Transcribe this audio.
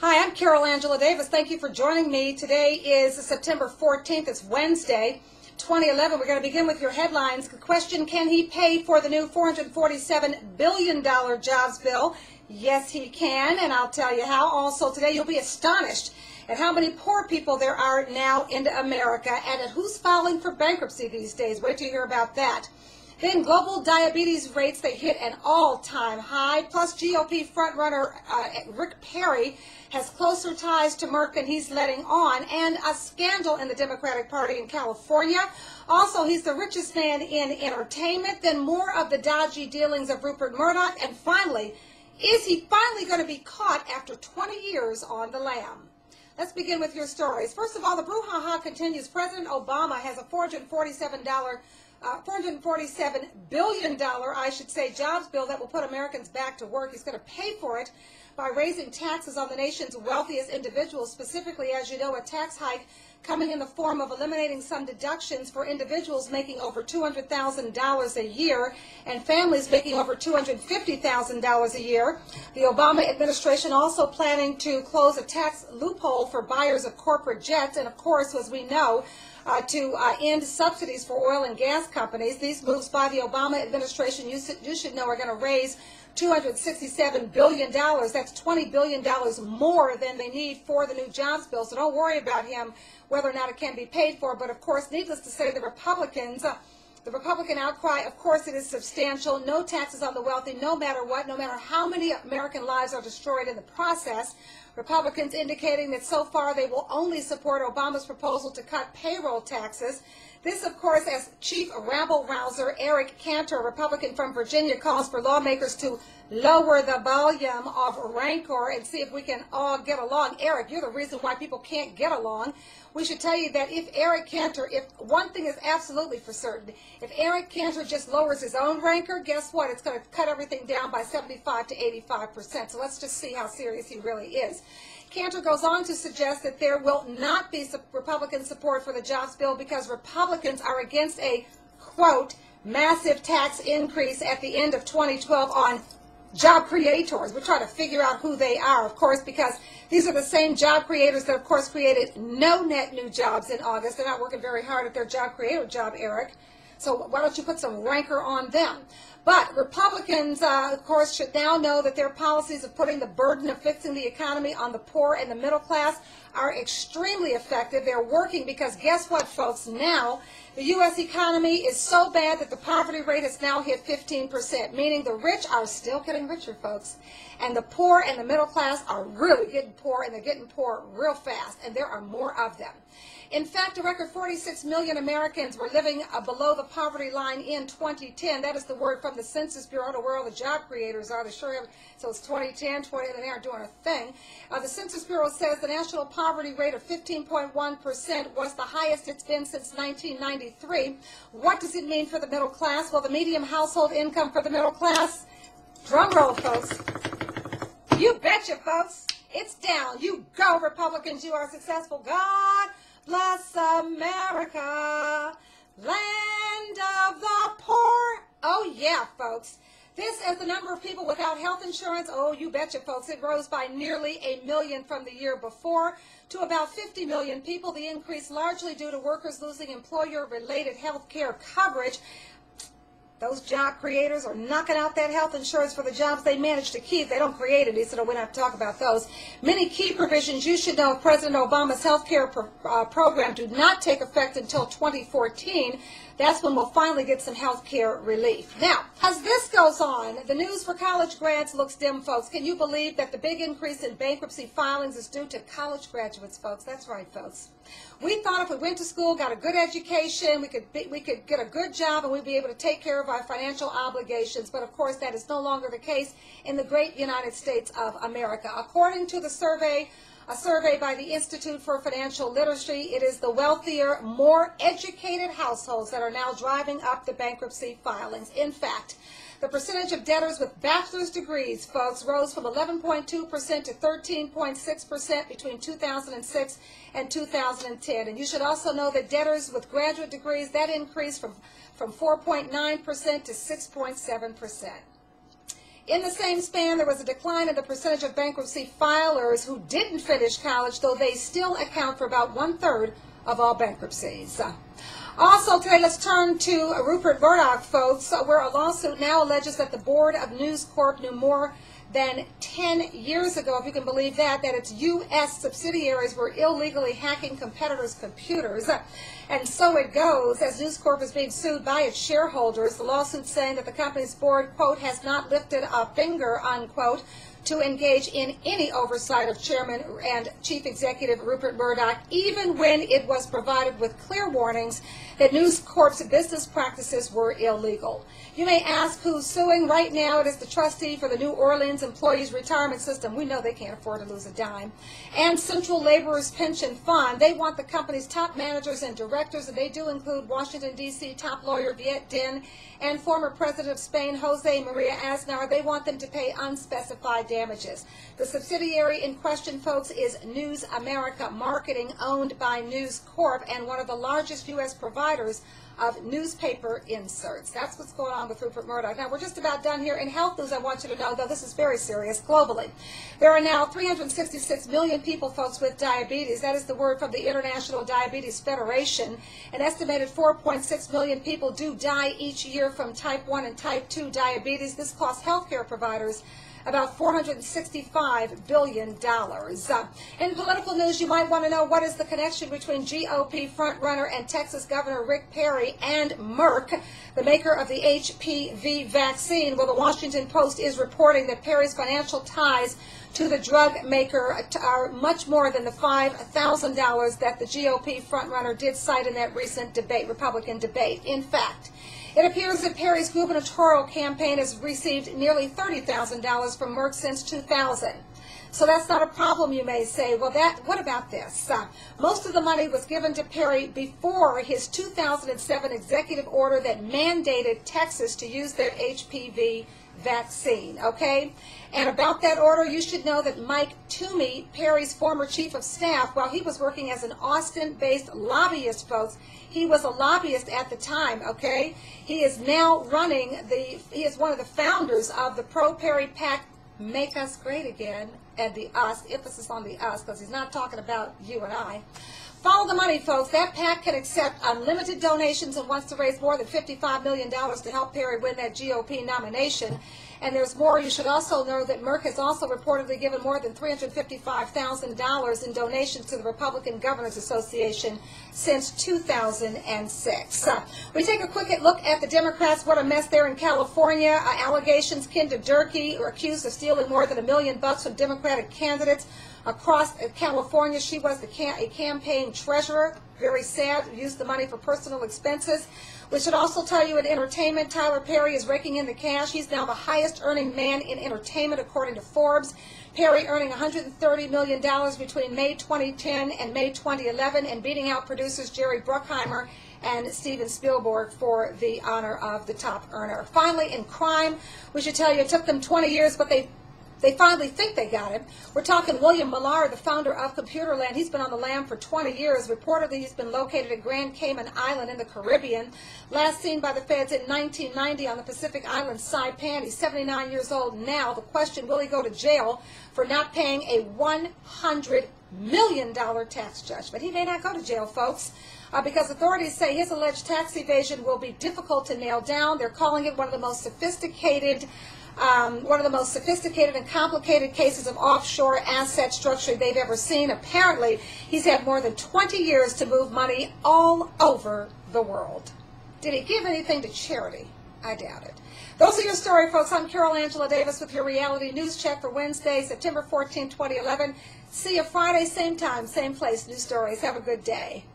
Hi, I'm Carol Angela Davis. Thank you for joining me. Today is September 14th. It's Wednesday, 2011. We're going to begin with your headlines. The question, can he pay for the new $447 billion jobs bill? Yes, he can, and I'll tell you how. Also, today you'll be astonished at how many poor people there are now in America and at who's filing for bankruptcy these days. Wait till you hear about that. Then global diabetes rates, they hit an all-time high. Plus, GOP frontrunner Rick Perry has closer ties to Merck than he's letting on, and a scandal in the Democratic Party in California. Also, he's the richest man in entertainment. Then more of the dodgy dealings of Rupert Murdoch. And finally, is he finally going to be caught after 20 years on the lam? Let's begin with your stories. First of all, the brouhaha continues. President Obama has a $447 billion, jobs bill that will put Americans back to work. He's going to pay for it by raising taxes on the nation's wealthiest individuals, specifically, as you know, a tax hike coming in the form of eliminating some deductions for individuals making over $200,000 a year and families making over $250,000 a year. The Obama administration also planning to close a tax loophole for buyers of corporate jets, and of course, as we know, to end subsidies for oil and gas companies. These moves by the Obama administration, you should know, are going to raise $267 billion. That's $20 billion more than they need for the new jobs bill. So don't worry about him, whether or not it can be paid for. But, of course, needless to say, the Republican outcry, of course, it is substantial. No taxes on the wealthy, no matter what, no matter how many American lives are destroyed in the process. Republicans indicating that so far they will only support Obama's proposal to cut payroll taxes. This, of course, as Chief Rabble-Rouser Eric Cantor, a Republican from Virginia, calls for lawmakers to lower the volume of rancor and see if we can all get along. Eric, you're the reason why people can't get along. We should tell you that if Eric Cantor, if one thing is absolutely for certain, if Eric Cantor just lowers his own rancor, guess what? It's going to cut everything down by 75 to 85%. So let's just see how serious he really is. Cantor goes on to suggest that there will not be Republican support for the jobs bill because Republicans are against a, quote, massive tax increase at the end of 2012 on job creators. We're trying to figure out who they are, of course, because these are the same job creators that, of course, created no net new jobs in August. They're not working very hard at their job creator job, Eric. So why don't you put some rancor on them? But Republicans, of course, should now know that their policies of putting the burden of fixing the economy on the poor and the middle class are extremely effective. They're working because guess what, folks? Now the U.S. economy is so bad that the poverty rate has now hit 15%, meaning the rich are still getting richer, folks. And the poor and the middle class are really getting poor, and they're getting poor real fast, and there are more of them. In fact, a record 46 million Americans were living below the poverty line in 2010. That is the word from the Census Bureau to where all the job creators are. So it's 2010, and they aren't doing a thing. The Census Bureau says the national poverty rate of 15.1% was the highest it's been since 1993. What does it mean for the middle class? Well, the median household income for the middle class, drum roll, folks. You betcha, folks. It's down. You go, Republicans. You are successful. God bless America, land of the poor. Oh, yeah, folks. This is the number of people without health insurance. Oh, you betcha, folks. It rose by nearly 1 million from the year before to about 50 million people. The increase largely due to workers losing employer-related health care coverage. Those job creators are knocking out that health insurance for the jobs they managed to keep. They don't create any, so we don't have to talk about those. Many key provisions you should know of President Obama's health care program do not take effect until 2014. That's when we'll finally get some health care relief. Now, as this goes on, the news for college grads looks dim, folks. Can you believe that the big increase in bankruptcy filings is due to college graduates, folks? That's right, folks. We thought if we went to school, got a good education, we could get a good job, and we'd be able to take care of our financial obligations. But, of course, that is no longer the case in the great United States of America. According to the survey, a survey by the Institute for Financial Literacy, it is the wealthier, more educated households that are now driving up the bankruptcy filings. In fact, the percentage of debtors with bachelor's degrees, folks, rose from 11.2% to 13.6% between 2006 and 2010. And you should also know that debtors with graduate degrees, that increased from 4.9% to 6.7%. In the same span, there was a decline in the percentage of bankruptcy filers who didn't finish college, though they still account for about 1/3 of all bankruptcies. Also today, let's turn to Rupert Murdoch, folks, where a lawsuit now alleges that the board of News Corp knew more than 10 years ago, if you can believe that its U.S. subsidiaries were illegally hacking competitors' computers. And so it goes, as News Corp is being sued by its shareholders. The lawsuit saying that the company's board, quote, has not lifted a finger, unquote, to engage in any oversight of Chairman and Chief Executive Rupert Murdoch, even when it was provided with clear warnings that News Corp's business practices were illegal. You may ask who's suing. Right now, it is the trustee for the New Orleans Employees Retirement System. We know they can't afford to lose a dime. And Central Laborers Pension Fund. They want the company's top managers and directors, and they do include Washington, D.C. top lawyer Viet Din and former president of Spain, Jose Maria Aznar. They want them to pay unspecified damages. The subsidiary in question, folks, is News America Marketing, owned by News Corp and one of the largest U.S. providers of newspaper inserts. That's what's going on with Rupert Murdoch. Now, we're just about done here. In health news, I want you to know, though, this is very serious globally. There are now 366 million people, folks, with diabetes. That is the word from the International Diabetes Federation. An estimated 4.6 million people do die each year from type 1 and type 2 diabetes. This costs healthcare providers about $465 billion. In political news, you might want to know, what is the connection between GOP frontrunner and Texas Governor Rick Perry and Merck, the maker of the HPV vaccine? Well, the Washington Post is reporting that Perry's financial ties to the drug maker are much more than the $5,000 that the GOP frontrunner did cite in that recent debate, Republican debate. In fact, it appears that Perry's gubernatorial campaign has received nearly $30,000 from Merck since 2000. So that's not a problem, you may say. Well, what about this? Most of the money was given to Perry before his 2007 executive order that mandated Texas to use their HPV vaccine, okay? And about that order, you should know that Mike Toomey, Perry's former chief of staff, while he was working as an Austin-based lobbyist, folks, he was a lobbyist at the time, okay? He is now he is one of the founders of the pro-Perry PAC, Make Us Great Again, and the us, emphasis on the us, because he's not talking about you and I. Follow the money, folks. That PAC can accept unlimited donations and wants to raise more than $55 million to help Perry win that GOP nomination. And there's more. You should also know that Merck has also reportedly given more than $355,000 in donations to the Republican Governors Association since 2006. We take a quick look at the Democrats. What a mess there in California. Allegations Kinder Durkee are accused of stealing more than $1 million from Democratic candidates across California. She was a campaign treasurer. Very sad. Used the money for personal expenses. We should also tell you in entertainment, Tyler Perry is raking in the cash. He's now the highest earning man in entertainment, according to Forbes. Perry earning $130 million between May 2010 and May 2011 and beating out producers Jerry Bruckheimer and Steven Spielberg for the honor of the top earner. Finally, in crime, we should tell you it took them 20 years, but they finally think they got him. We're talking William Millar, the founder of Computerland. He's been on the lam for 20 years. Reportedly, he's been located at Grand Cayman Island in the Caribbean. Last seen by the feds in 1990 on the Pacific island Saipan. He's 79 years old now. The question, will he go to jail for not paying a $100 million tax judgment? He may not go to jail, folks, because authorities say his alleged tax evasion will be difficult to nail down. They're calling it one of the most sophisticated and complicated cases of offshore asset structure they've ever seen. Apparently, he's had more than 20 years to move money all over the world. Did he give anything to charity? I doubt it. Those are your story, folks. I'm Carol Angela Davis with your Reality News Check for Wednesday, September 14, 2011. See you Friday, same time, same place, new stories. Have a good day.